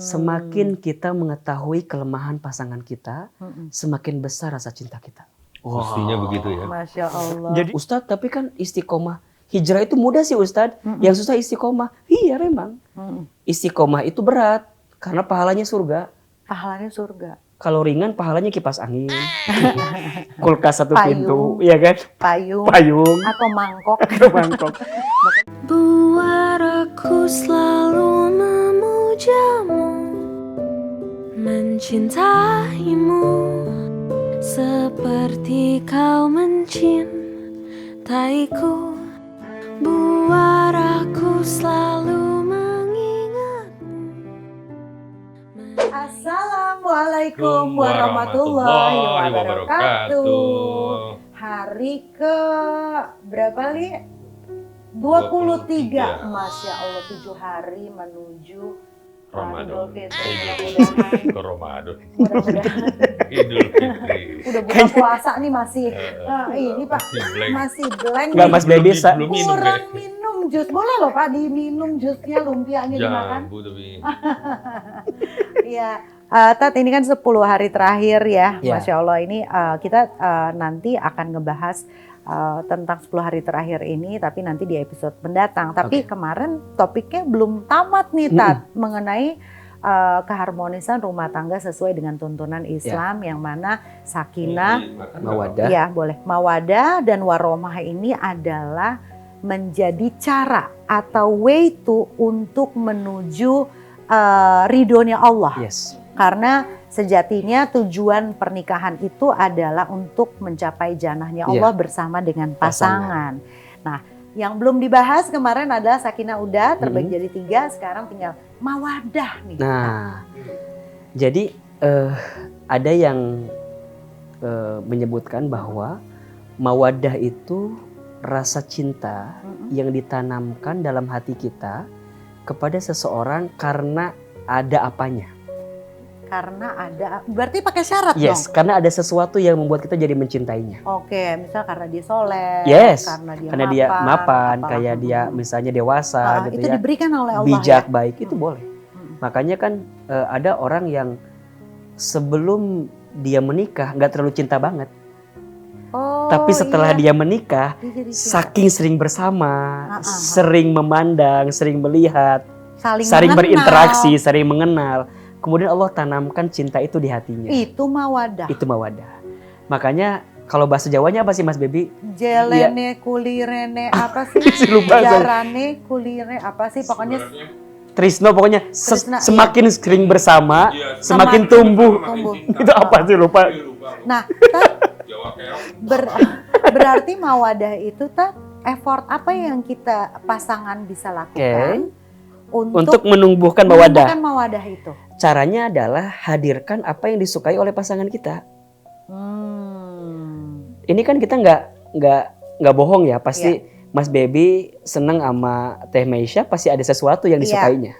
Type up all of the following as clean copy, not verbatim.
Semakin kita mengetahui kelemahan pasangan kita, semakin besar rasa cinta kita. Mestinya begitu ya. Masya Allah. Jadi Ustadz, tapi kan istiqomah. Hijrah itu mudah sih Ustadz. Yang susah istiqomah. Iya memang. Istiqomah itu berat. Karena pahalanya surga. Pahalanya surga. Kalau ringan pahalanya kipas angin. Kulkas satu Payung. pintu. Iya kan? Payung. Atau mangkok. Mangkok. Buat aku selalu memujamu, mencintaimu seperti kau mencintaiku. Buat aku selalu mengingatmu. Assalamualaikum warahmatullahi wabarakatuh. Hari ke berapa Li? 23. Masya Allah, 7 hari menuju Ramadan. Idul Fitri. Ke Ramadan. Mudah-mudahan. Idul Fitri. Udah buka puasa nih masih. Ini Pak masih blank. Enggak Mas Baby. Belum minum Kurang kayak. minum jus. Boleh loh Pak diminum jusnya, lumpianya dimakan. Jambu tapi. Iya. Tat, ini kan 10 hari terakhir ya. Ya. Masya Allah, ini kita nanti akan ngebahas tentang 10 hari terakhir ini, tapi nanti di episode mendatang. Tapi kemarin topiknya belum tamat nih Tat, mengenai keharmonisan rumah tangga sesuai dengan tuntunan Islam, yang mana sakinah, Mawaddah. ya boleh, mawadah dan warahmah ini adalah menjadi cara atau way to untuk menuju ridhonya Allah. Yes. Karena sejatinya tujuan pernikahan itu adalah untuk mencapai janahnya Allah bersama dengan pasangan. Nah, yang belum dibahas kemarin adalah sakinah udah terbagi jadi 3, sekarang tinggal mawadah nih. Nah, jadi ada yang menyebutkan bahwa mawadah itu rasa cinta yang ditanamkan dalam hati kita kepada seseorang karena ada apanya. Karena ada, berarti pakai syarat Yes, dong? karena ada sesuatu yang membuat kita jadi mencintainya. Oke, misal karena dia soleh, Yes, karena dia mapan, apalah. kayak dia misalnya dewasa gitu itu ya. diberikan oleh Allah Bijak, ya? baik, itu boleh. Makanya kan ada orang yang sebelum dia menikah nggak terlalu cinta banget. Oh, Tapi setelah dia menikah, dia jadi cinta. saking sering bersama, sering memandang, sering melihat, saling mengenal. berinteraksi, sering mengenal. Kemudian Allah tanamkan cinta itu di hatinya. Itu mawadah. Itu mawadah. Makanya kalau bahasa Jawanya apa sih Mas Baby? Jelene, kulirene, apa sih? Lupa saya. Jarane, kulire, apa sih? Pokoknya Trisno pokoknya Trisna, semakin sering bersama, semakin tumbuh. Itu apa sih lupa? nah, berarti mawadah itu effort apa yang kita pasangan bisa lakukan Untuk menumbuhkan mawadah. mawadah itu? Caranya adalah hadirkan apa yang disukai oleh pasangan kita. Ini kan kita nggak bohong ya, pasti Mas Baby seneng sama Teh Meisha, pasti ada sesuatu yang disukainya.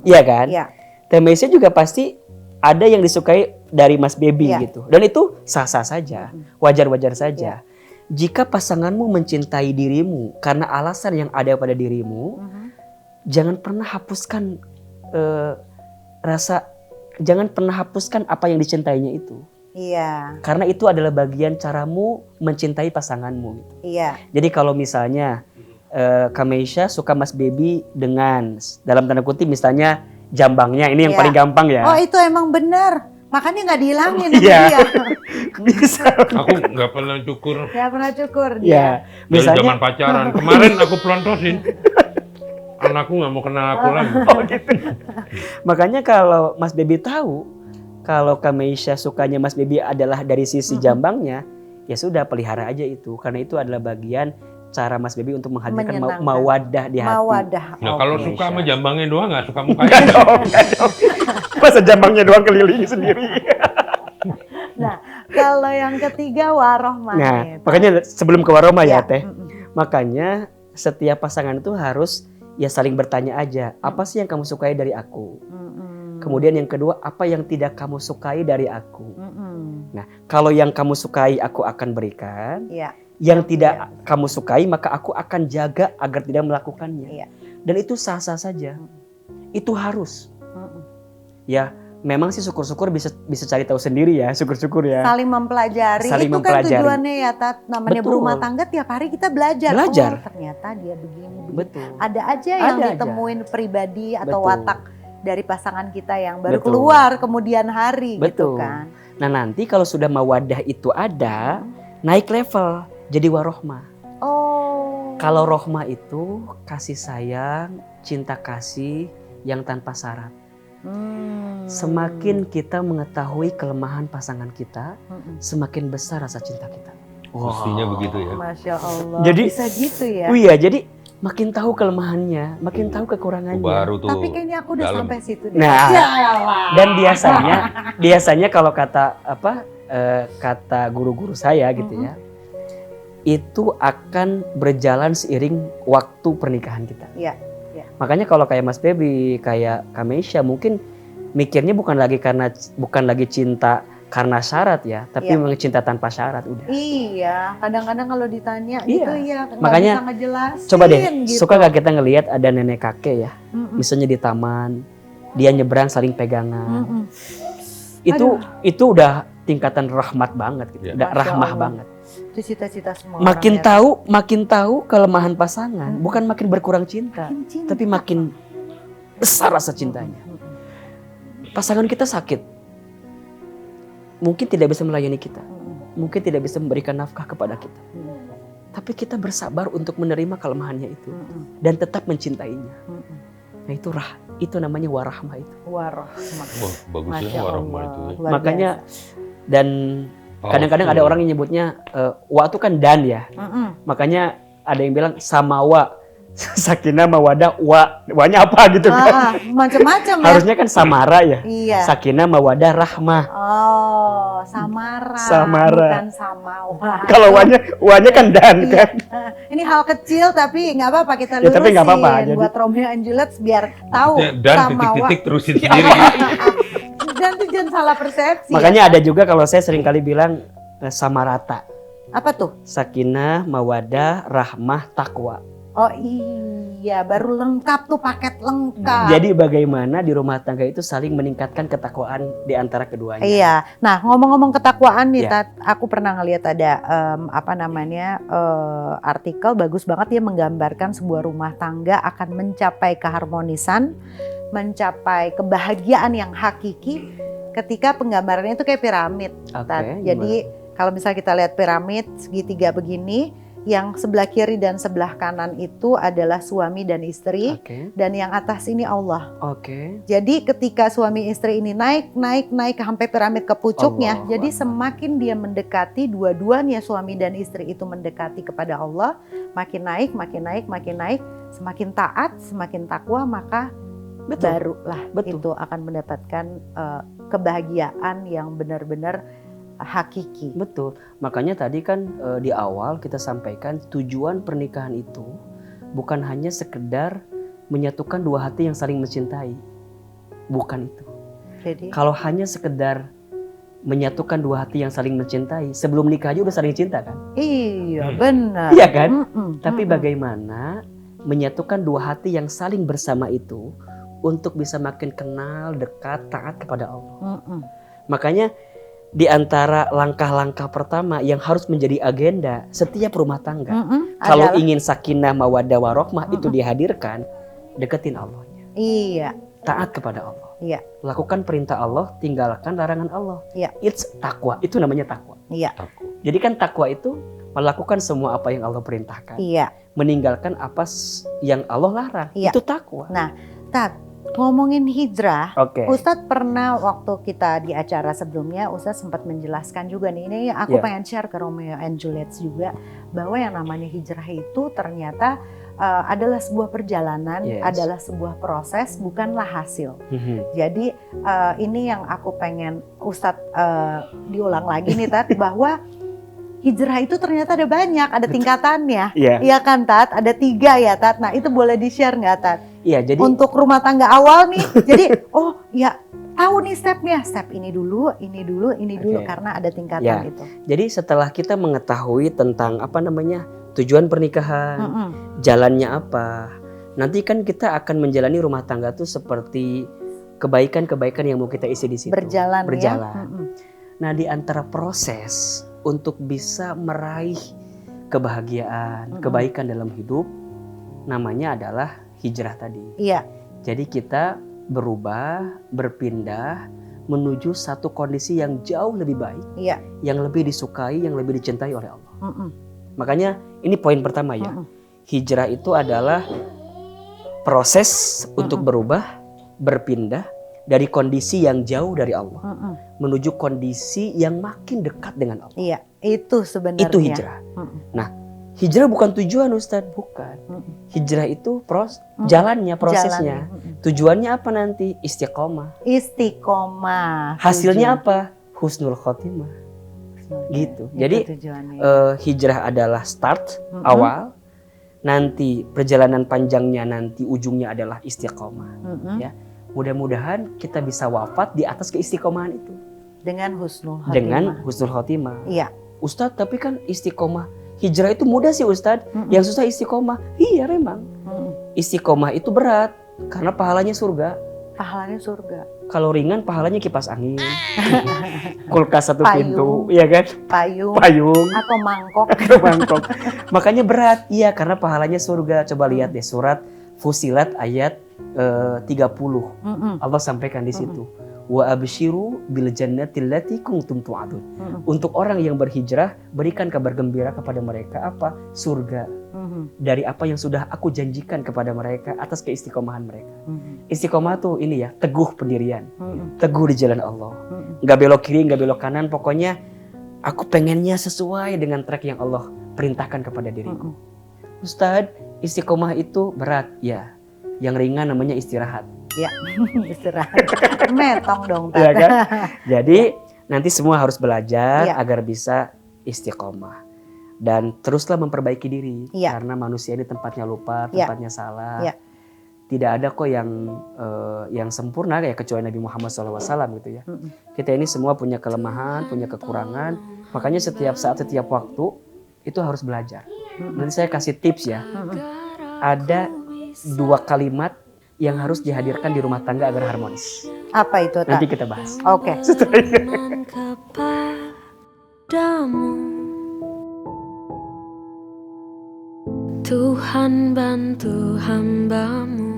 Iya kan? Iya. Teh Meisha juga pasti ada yang disukai dari Mas Baby gitu. Dan itu sah-sah saja, wajar-wajar saja. Jika pasanganmu mencintai dirimu karena alasan yang ada pada dirimu, jangan pernah hapuskan jangan pernah hapuskan apa yang dicintainya itu. Iya. Karena itu adalah bagian caramu mencintai pasanganmu. Gitu. Iya. Jadi kalau misalnya Kameisha suka Mas Baby dengan dalam tanda kutip misalnya jambangnya, ini yang paling gampang ya. Oh itu emang benar. Makanya nggak dihilangin sama Iya. dia. Bisa. Aku nggak pernah cukur. Nggak pernah cukur dia. Ya, Dari misalnya zaman pacaran. Kemarin aku pelontosin. Anakku nggak mau kenal aku lagi. makanya kalau Mas Baby tahu kalau Kameisha sukanya Mas Baby adalah dari sisi jambangnya, ya sudah pelihara aja itu karena itu adalah bagian cara Mas Baby untuk menghadirkan mawadah di hati. Mawadah. Nah kalau Oke, suka sama Syah. jambangnya doang nggak suka mukanya. Enggak dong. Masa jambangnya doang keliling sendiri. Nah, kalau yang ketiga warohmah. Nah, makanya sebelum ke waroma ya, Ya, Teh. Makanya setiap pasangan itu harus ya saling bertanya aja, apa sih yang kamu sukai dari aku? Kemudian yang kedua, apa yang tidak kamu sukai dari aku? Nah, kalau yang kamu sukai aku akan berikan. Iya. Yang tidak kamu sukai maka aku akan jaga agar tidak melakukannya. Iya. Dan itu sah-sah saja. itu harus. Ya, memang sih syukur-syukur bisa cari tahu sendiri ya, syukur-syukur ya. Saling mempelajari. Saling itu mempelajari. kan tujuannya ya, Tat. Namanya Betul. berumah tangga tiap hari kita belajar. Belajar. Oh, ternyata dia begini. Betul. Ada aja yang Ada aja. ditemuin pribadi atau Betul. watak dari pasangan kita yang baru Betul. keluar kemudian hari gitu Betul. kan. Nah, nanti kalau sudah mawadah itu ada, naik level jadi warohmah. Oh. Kalau rohmah itu kasih sayang, cinta kasih yang tanpa syarat. Semakin kita mengetahui kelemahan pasangan kita, semakin besar rasa cinta kita. Mestinya begitu ya. Masya Allah. Jadi- bisa gitu ya. Oh iya, jadi makin tahu kelemahannya, makin tahu kekurangannya. Baru tuh. Tapi kayaknya aku udah dalam. sampai situ deh. Nah, Ya Allah. dan biasanya kalau kata guru-guru saya gitu ya, itu akan berjalan seiring waktu pernikahan kita. Iya. Makanya kalau kayak Mas Baby, kayak Kamesha mungkin mikirnya bukan lagi cinta karena syarat ya, tapi Iya. memang cinta tanpa syarat udah. Iya, kadang-kadang kalau ditanya Iya. gitu ya nggak Makanya, bisa ngejelasin. Coba deh, gitu. suka gak kita ngelihat ada nenek kakek ya, Mm-mm. misalnya di taman, dia nyebrang saling pegangan. Mm-mm. Itu udah tingkatan rahmat banget gitu. Iya. Udah Masya rahmah Allah. banget. Itu cita-cita semua Makin tahu kelemahan pasangan, Mm-mm. bukan makin berkurang cinta, Makin cinta. tapi makin besar rasa cintanya. Mm-mm. Pasangan kita sakit, mungkin tidak bisa melayani kita, Mm-mm. mungkin tidak bisa memberikan nafkah kepada kita, Mm-mm. tapi kita bersabar untuk menerima kelemahannya itu Mm-mm. dan tetap mencintainya. Mm-mm. Nah itu namanya warahmah itu. Warahmah. Wah, bagusnya Masya warohmah Allah. itu ya. Luar Makanya biasa. dan kadang-kadang ada orang yang nyebutnya wa itu kan dan ya. Mm-mm. Makanya ada yang bilang samawa, sakinah mawadah, wa-nya apa gitu kan. Macam-macam ya. Harusnya kan samara ya. Iya. Sakinah mawadah rahmah. Oh, samara. Samara. Bukan samawa. Kalau wa-nya kan dan Iya. kan. Ini hal kecil tapi nggak apa-apa kita Ya, lurusin. tapi nggak apa-apa, jadi- Buat Romeo and Juliet biar tahu Dan samawa. titik-titik terusin sendiri. Dan tuh jangan salah persepsi. Makanya ada juga kalau saya sering kali bilang samarata. Apa tuh? Sakinah, mawadah, rahmah, takwa. Oh iya, baru lengkap tuh paket lengkap. Jadi bagaimana di rumah tangga itu saling meningkatkan ketakwaan di antara keduanya. Iya. Nah, ngomong-ngomong ketakwaan nih, Iya. Tat, aku pernah ngelihat ada artikel bagus banget, dia menggambarkan sebuah rumah tangga akan mencapai keharmonisan, mencapai kebahagiaan yang hakiki ketika penggambarannya itu kayak piramid. Oke, Tat. gimana? Jadi kalau misalnya kita lihat piramid segitiga begini, yang sebelah kiri dan sebelah kanan itu adalah suami dan istri, Oke. dan yang atas ini Allah. Oke. Jadi ketika suami istri ini naik sampai piramid ke pucuknya, Allah. jadi semakin dia mendekati, dua-duanya suami dan istri itu mendekati kepada Allah, makin naik, semakin taat, semakin takwa, maka Betul. barulah Betul. itu akan mendapatkan kebahagiaan yang benar-benar hakiki. Betul. Makanya tadi kan di awal kita sampaikan tujuan pernikahan itu bukan hanya sekedar menyatukan dua hati yang saling mencintai. Bukan itu. Jadi Kalau hanya sekedar menyatukan dua hati yang saling mencintai, sebelum nikah aja udah saling cinta kan? iya benar. Iya kan? Mm-mm, Tapi mm-mm. bagaimana menyatukan dua hati yang saling bersama itu untuk bisa makin kenal, dekat, taat kepada Allah. Mm-mm. Makanya di antara langkah-langkah pertama yang harus menjadi agenda setiap rumah tangga. Mm-mm. Kalau Adalah- ingin sakinah mawaddah warohmah itu dihadirkan, deketin Allahnya. iya, Taat kepada Allah. Iya. Lakukan perintah Allah, tinggalkan larangan Allah. Iya. It's takwa. Itu namanya takwa. iya, Jadi kan takwa itu melakukan semua apa yang Allah perintahkan. iya. Meninggalkan apa yang Allah larang. Iya. Itu takwa. Tat, ngomongin hijrah, Oke. Ustadz pernah waktu kita di acara sebelumnya, Ustadz sempat menjelaskan juga nih, ini aku Iya. pengen share ke Romeo and Juliet juga, bahwa yang namanya hijrah itu ternyata adalah sebuah perjalanan, Yes. adalah sebuah proses, bukanlah hasil. Mhm. Jadi ini yang aku pengen Ustadz diulang lagi nih Tat, bahwa hijrah itu ternyata ada banyak, ada tingkatannya. Iya. Iya kan Tat, ada 3 ya Tat, nah itu boleh di-share nggak Tat? Iya, jadi Untuk rumah tangga awal nih, jadi oh ya tahu nih stepnya, step ini dulu, Oke. karena ada tingkatan Ya. itu. jadi setelah kita mengetahui tentang tujuan pernikahan, Mm-mm. jalannya apa, Nanti kan kita akan menjalani rumah tangga tuh seperti kebaikan-kebaikan yang mau kita isi di situ. Berjalan. Berjalan. Nah, di antara proses untuk bisa meraih kebahagiaan, kebaikan dalam hidup, namanya adalah hijrah tadi. Iya. Jadi kita berubah, berpindah menuju satu kondisi yang jauh lebih baik, Iya. yang lebih disukai, yang lebih dicintai oleh Allah. Makanya ini poin pertama ya. Hijrah itu adalah proses untuk berubah, berpindah dari kondisi yang jauh dari Allah menuju kondisi yang makin dekat dengan Allah. Iya, itu sebenarnya. Itu hijrah. Nah, hijrah bukan tujuan Ustadz, bukan. Hijrah itu jalannya, prosesnya. Tujuannya apa nanti? Istiqomah. Istiqomah. Hasilnya apa? Husnul khotimah. Gitu. Jadi hijrah adalah start, awal. Nanti perjalanan panjangnya, nanti ujungnya adalah istiqomah. Ya. Mudah-mudahan kita bisa wafat di atas keistiqomahan itu. Dengan husnul khotimah. Dengan husnul khotimah. Iya. Ustadz, tapi kan istiqomah. Hijrah itu mudah sih Ustadz. Yang susah istiqomah. Iya memang. Istiqomah itu berat. Karena pahalanya surga. Pahalanya surga. Kalau ringan pahalanya kipas angin. Kulkas satu Payung. pintu. Iya kan? Payung. Atau mangkok. Mangkok. Makanya berat. Iya, karena pahalanya surga. Coba lihat deh surat Fusilat ayat 30. Allah sampaikan di situ. Wa abshiru bil jannati allati kuntum tu'adun. Untuk orang yang berhijrah, berikan kabar gembira kepada mereka apa? Surga. Dari apa yang sudah aku janjikan kepada mereka atas keistiqomahan mereka. Istiqomah tuh ini ya, teguh pendirian. Teguh di jalan Allah. Enggak belok kiri, enggak belok kanan, pokoknya aku pengennya sesuai dengan track yang Allah perintahkan kepada diriku. Ustadz, istiqomah itu berat, ya. Yang ringan namanya istirahat. Ya, istirahat. Metong dong. Ya kan? Jadi nanti semua harus belajar Ya. agar bisa istiqomah. Dan teruslah memperbaiki diri. Ya. Karena manusia ini tempatnya lupa, Ya. tempatnya salah. Ya. Tidak ada kok yang sempurna ya kecuali Nabi Muhammad SAW gitu ya. Kita ini semua punya kelemahan, punya kekurangan. Makanya setiap saat, setiap waktu itu harus belajar. Nanti saya kasih tips ya. Ada 2 kalimat yang harus dihadirkan di rumah tangga agar harmonis. Apa itu, Nanti Tak? kita bahas. Oke. Iman kepadamu, Tuhan bantu hamba-Mu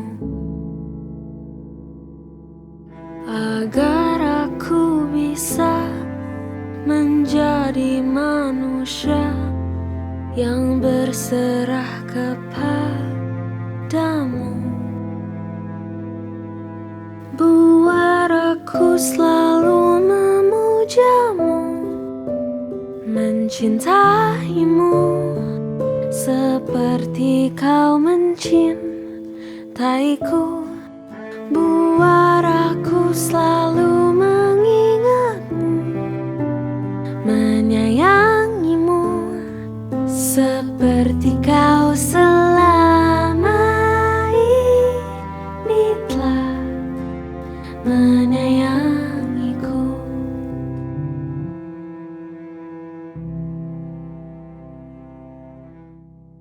agar aku bisa menjadi manusia yang berserah kepadamu. Buat aku selalu memujamu, mencintaimu seperti kau mencintaiku. Buat aku selalu mengingatmu, menyayangimu seperti kau selama ini telah